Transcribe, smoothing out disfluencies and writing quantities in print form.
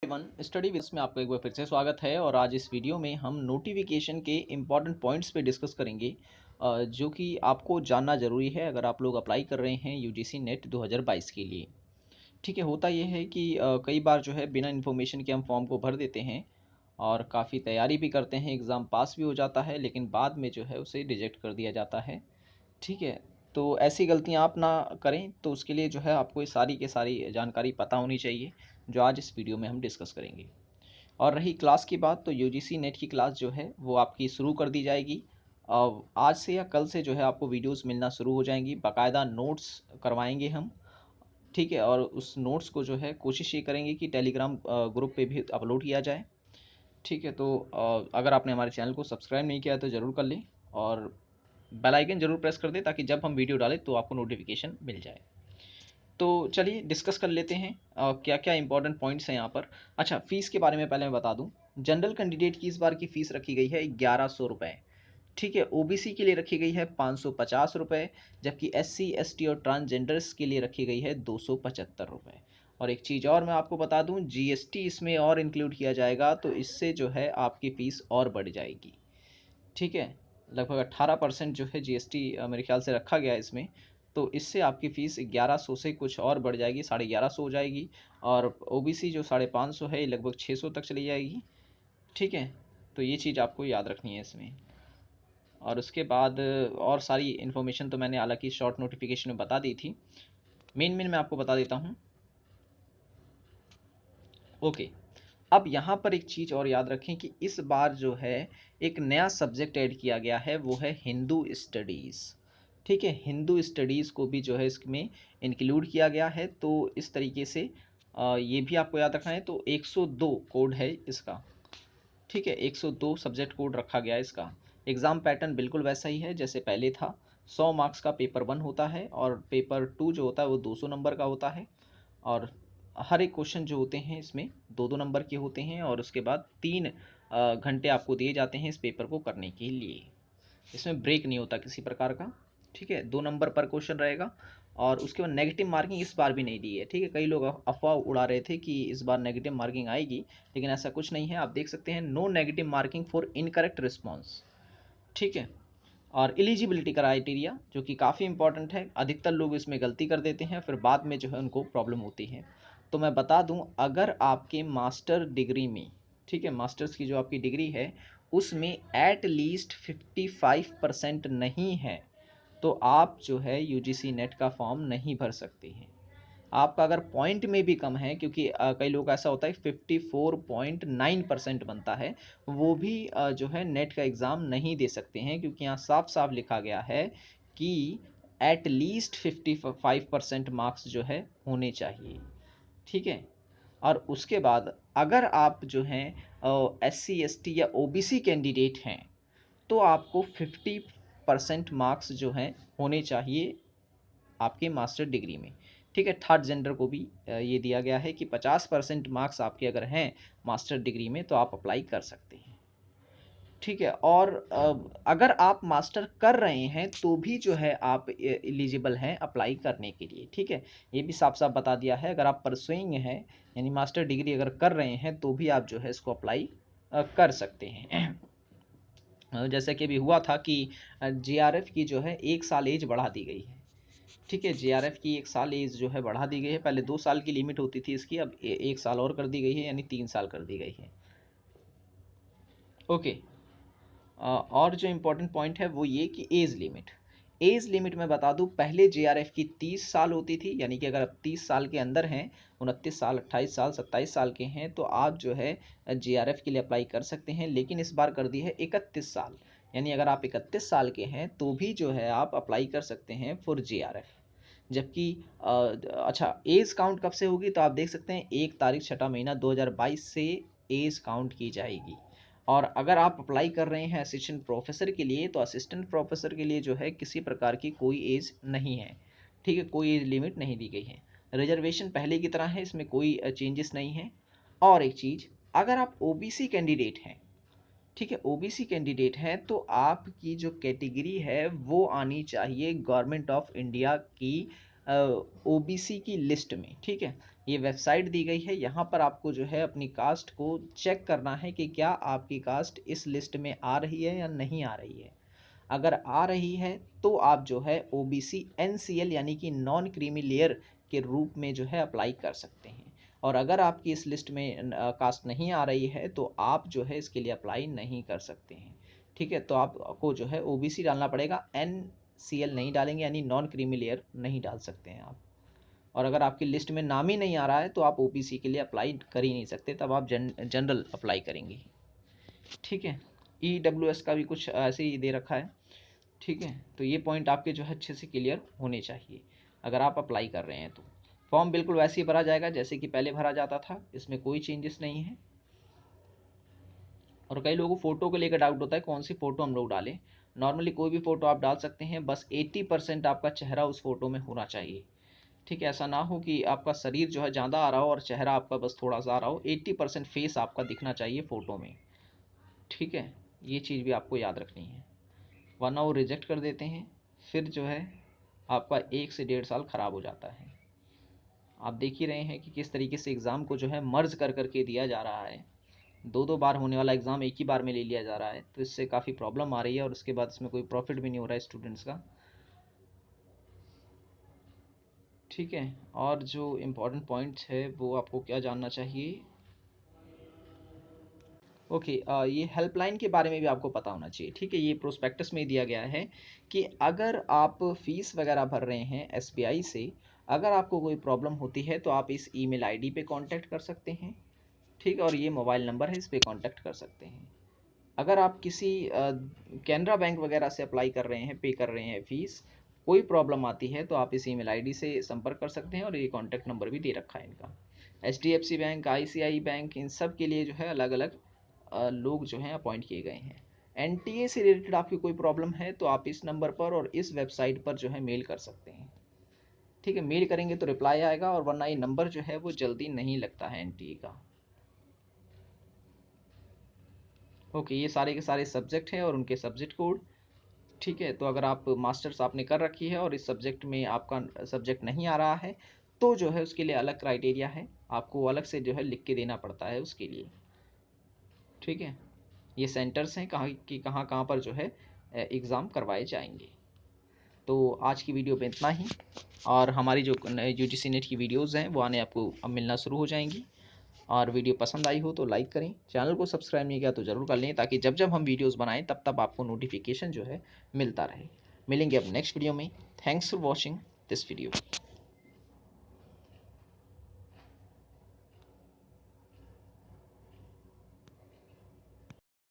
One study with में आपका एक बार फिर से स्वागत है। और आज इस वीडियो में हम नोटिफिकेशन के इम्पॉर्टेंट पॉइंट्स पे डिस्कस करेंगे, जो कि आपको जानना ज़रूरी है अगर आप लोग अप्लाई कर रहे हैं यूजीसी नेट 2022 के लिए। ठीक है, होता ये है कि कई बार जो है बिना इन्फॉर्मेशन के हम फॉर्म को भर देते हैं और काफ़ी तैयारी भी करते हैं, एग्ज़ाम पास भी हो जाता है, लेकिन बाद में जो है उसे रिजेक्ट कर दिया जाता है। ठीक है, तो ऐसी गलतियाँ आप ना करें, तो उसके लिए जो है आपको ये सारी की सारी जानकारी पता होनी चाहिए, जो आज इस वीडियो में हम डिस्कस करेंगे। और रही क्लास की बात, तो यूजीसी नेट की क्लास जो है वो आपकी शुरू कर दी जाएगी। आज से या कल से जो है आपको वीडियोस मिलना शुरू हो जाएंगी, बाकायदा नोट्स करवाएंगे हम। ठीक है, और उस नोट्स को जो है कोशिश ये करेंगे कि टेलीग्राम ग्रुप पे भी अपलोड किया जाए। ठीक है, तो अगर आपने हमारे चैनल को सब्सक्राइब नहीं किया है तो ज़रूर कर लें और बेल आइकन ज़रूर प्रेस कर दें, ताकि जब हम वीडियो डालें तो आपको नोटिफिकेशन मिल जाए। तो चलिए डिस्कस कर लेते हैं क्या क्या इंपॉर्टेंट पॉइंट्स हैं यहाँ पर। अच्छा, फ़ीस के बारे में पहले मैं बता दूँ। जनरल कैंडिडेट की इस बार की फ़ीस रखी गई है 1100 रुपये। ठीक है, ओबीसी के लिए रखी गई है 550 रुपये, जबकि एससी एसटी और ट्रांसजेंडर्स के लिए रखी गई है 275 रुपये। और एक चीज़ और मैं आपको बता दूं, जीएसटी इसमें और इंक्लूड किया जाएगा, तो इससे जो है आपकी फ़ीस और बढ़ जाएगी। ठीक है, लगभग 18% जो है जीएसटी मेरे ख्याल से रखा गया है इसमें। तो इससे आपकी फ़ीस 1100 से कुछ और बढ़ जाएगी, 1150 हो जाएगी। और ओबीसी जो 550 है, ये लगभग 600 तक चली जाएगी। ठीक है, तो ये चीज़ आपको याद रखनी है इसमें। और उसके बाद और सारी इन्फॉर्मेशन तो मैंने हालांकि शॉर्ट नोटिफिकेशन में बता दी थी। मेन मैं आपको बता देता हूँ। ओके, अब यहाँ पर एक चीज़ और याद रखें कि इस बार जो है एक नया सब्जेक्ट ऐड किया गया है, वो है हिंदू स्टडीज़। ठीक है, हिंदू स्टडीज़ को भी जो है इसमें इंक्लूड किया गया है। तो इस तरीके से ये भी आपको याद रखना है। तो 102 कोड है इसका। ठीक है, 102 सब्जेक्ट कोड रखा गया है इसका। एग्ज़ाम पैटर्न बिल्कुल वैसा ही है जैसे पहले था। 100 मार्क्स का पेपर 1 होता है और पेपर 2 जो होता है वो 200 नंबर का होता है। और हर एक क्वेश्चन जो होते हैं इसमें 2-2 नंबर के होते हैं। और उसके बाद 3 घंटे आपको दिए जाते हैं इस पेपर को करने के लिए। इसमें ब्रेक नहीं होता किसी प्रकार का। ठीक है, 2 नंबर पर क्वेश्चन रहेगा। और उसके बाद नेगेटिव मार्किंग इस बार भी नहीं दी है। ठीक है, कई लोग अफवाह उड़ा रहे थे कि इस बार नेगेटिव मार्किंग आएगी, लेकिन ऐसा कुछ नहीं है। आप देख सकते हैं, no negative marking for incorrect response. ठीक है, और एलिजिबिलिटी क्राइटेरिया जो कि काफ़ी इंपॉर्टेंट है। अधिकतर लोग इसमें गलती कर देते हैं, फिर बाद में जो है उनको प्रॉब्लम होती है। तो मैं बता दूं, अगर आपके मास्टर डिग्री में, ठीक है, मास्टर्स की जो आपकी डिग्री है उसमें एट लीस्ट 55% नहीं है, तो आप जो है यूजीसी नेट का फॉर्म नहीं भर सकते हैं। आपका अगर पॉइंट में भी कम है, क्योंकि कई लोग ऐसा होता है 54.9% बनता है, वो भी जो है नेट का एग्ज़ाम नहीं दे सकते हैं, क्योंकि यहाँ साफ साफ लिखा गया है कि एट लीस्ट 55% मार्क्स जो है होने चाहिए। ठीक है, और उसके बाद अगर आप जो हैं एससी एसटी या ओबीसी कैंडिडेट हैं, तो आपको 50% मार्क्स जो हैं होने चाहिए आपके मास्टर डिग्री में। ठीक है, थर्ड जेंडर को भी ये दिया गया है कि 50% मार्क्स आपके अगर हैं मास्टर डिग्री में, तो आप अप्लाई कर सकते हैं। ठीक है, और अगर आप मास्टर कर रहे हैं तो भी जो है आप एलिजिबल हैं अप्लाई करने के लिए। ठीक है, ये भी साफ साफ बता दिया है। अगर आप परसुइंग हैं, यानी मास्टर डिग्री अगर कर रहे हैं, तो भी आप जो है इसको अप्लाई कर सकते हैं। जैसा कि अभी हुआ था कि जेआरएफ की जो है 1 साल एज बढ़ा दी गई है। ठीक है, जेआरएफ की 1 साल एज जो है बढ़ा दी गई है। पहले 2 साल की लिमिट होती थी इसकी, अब 1 साल और कर दी गई है, यानी 3 साल कर दी गई है। ओके, और जो इम्पोर्टेंट पॉइंट है वो ये कि एज लिमिट मैं बता दूं, पहले जेआरएफ की 30 साल होती थी, यानी कि अगर आप 30 साल के अंदर हैं, 29 साल 28 साल 27 साल के हैं, तो आप जो है जेआरएफ के लिए अप्लाई कर सकते हैं। लेकिन इस बार कर दी है 31 साल, यानी अगर आप 31 साल के हैं तो भी जो है आप अप्लाई कर सकते हैं फॉर जेआरएफ। जबकि अच्छा, एज काउंट कब से होगी, तो आप देख सकते हैं 1 तारीख 6 महीना 2022 से एज काउंट की जाएगी। और अगर आप अप्लाई कर रहे हैं असिस्टेंट प्रोफेसर के लिए, तो असिस्टेंट प्रोफेसर के लिए जो है किसी प्रकार की कोई एज नहीं है। ठीक है, कोई एज लिमिट नहीं दी गई है। रिजर्वेशन पहले की तरह है, इसमें कोई चेंजेस नहीं है। और एक चीज़, अगर आप ओबीसी कैंडिडेट हैं, ठीक है, ओबीसी कैंडिडेट है, तो आपकी जो कैटेगरी है वो आनी चाहिए गवर्नमेंट ऑफ इंडिया की ओबीसी की लिस्ट में। ठीक है, ये वेबसाइट दी गई है, यहाँ पर आपको जो है अपनी कास्ट को चेक करना है कि क्या आपकी कास्ट इस लिस्ट में आ रही है या नहीं आ रही है। अगर आ रही है तो आप जो है ओबीसी एनसीएल यानी कि नॉन क्रीमी लेयर के रूप में जो है अप्लाई कर सकते हैं। और अगर आपकी इस लिस्ट में कास्ट नहीं आ रही है तो आप जो है इसके लिए अप्लाई नहीं कर सकते हैं। ठीक है, तो आपको जो है ओबीसी डालना पड़ेगा, एनसीएल नहीं डालेंगे यानी नॉन क्रीमी लेयर नहीं डाल सकते हैं आप। और अगर आपकी लिस्ट में नाम ही नहीं आ रहा है तो आप ओबीसी के लिए अप्लाई कर ही नहीं सकते, तब आप जनरल अप्लाई करेंगे। ठीक है, ईडब्ल्यूएस का भी कुछ ऐसे ही दे रखा है। ठीक है, तो ये पॉइंट आपके जो है अच्छे से क्लियर होने चाहिए अगर आप अप्लाई कर रहे हैं तो। फॉर्म बिल्कुल वैसे ही भरा जाएगा जैसे कि पहले भरा जाता था, इसमें कोई चेंजेस नहीं है। और कई लोगों को फ़ोटो को लेकर डाउट होता है कौन सी फ़ोटो हम लोग डालें। नॉर्मली कोई भी फ़ोटो आप डाल सकते हैं, बस 80% आपका चेहरा उस फ़ोटो में होना चाहिए। ठीक है, ऐसा ना हो कि आपका शरीर जो है ज़्यादा आ रहा हो और चेहरा आपका बस थोड़ा सा आ रहा हो। 80% फेस आपका दिखना चाहिए फ़ोटो में। ठीक है, ये चीज़ भी आपको याद रखनी है, वरना वो रिजेक्ट कर देते हैं, फिर जो है आपका 1 से 1.5 साल ख़राब हो जाता है। आप देख ही रहे हैं कि किस तरीके से एग्ज़ाम को जो है मर्ज कर करके दिया जा रहा है। 2-2 बार होने वाला एग्ज़ाम एक ही बार में ले लिया जा रहा है, तो इससे काफ़ी प्रॉब्लम आ रही है और उसके बाद इसमें कोई प्रॉफिट भी नहीं हो रहा है स्टूडेंट्स का। ठीक है, और जो इम्पोर्टेंट पॉइंट्स है वो आपको क्या जानना चाहिए। ओके, ये हेल्पलाइन के बारे में भी आपको पता होना चाहिए। ठीक है, ये प्रोस्पेक्टस में दिया गया है कि अगर आप फीस वगैरह भर रहे हैं एसबीआई से, अगर आपको कोई प्रॉब्लम होती है तो आप इस ईमेल आईडी पे कांटेक्ट कर सकते हैं। ठीक है, और ये मोबाइल नंबर है, इस पे कांटेक्ट कर सकते हैं। अगर आप किसी कैनरा बैंक वगैरह से अप्लाई कर रहे हैं, पे कर रहे हैं फीस, कोई प्रॉब्लम आती है तो आप इस ईमेल आईडी से संपर्क कर सकते हैं, और ये कॉन्टैक्ट नंबर भी दे रखा है इनका। एचडीएफसी बैंक, आईसीआई बैंक, इन सब के लिए जो है अलग अलग लोग जो हैं अपॉइंट किए गए हैं। एनटीए से रिलेटेड आपकी कोई प्रॉब्लम है तो आप इस नंबर पर और इस वेबसाइट पर जो है मेल कर सकते हैं। ठीक है, मेल करेंगे तो रिप्लाई आएगा, और वरना ये नंबर जो है वो जल्दी नहीं लगता है एनटीए का। ओके, ये सारे के सारे सब्जेक्ट हैं और उनके सब्जेक्ट कोड। ठीक है, तो अगर आप मास्टर्स आपने कर रखी है और इस सब्जेक्ट में आपका सब्जेक्ट नहीं आ रहा है तो जो है उसके लिए अलग क्राइटेरिया है, आपको अलग से जो है लिख के देना पड़ता है उसके लिए। ठीक है, ये सेंटर्स हैं कहाँ कि कहाँ कहाँ पर जो है एग्ज़ाम करवाए जाएंगे। तो आज की वीडियो पे इतना ही, और हमारी जो यूजीसी नेट की वीडियोज़ हैं वो आने आपको अब मिलना शुरू हो जाएंगी। और वीडियो पसंद आई हो तो लाइक करें, चैनल को सब्सक्राइब नहीं किया तो ज़रूर कर लें, ताकि जब जब हम वीडियोज़ बनाएं तब तब आपको नोटिफिकेशन जो है मिलता रहे। मिलेंगे अब नेक्स्ट वीडियो में। Thanks for watching this video.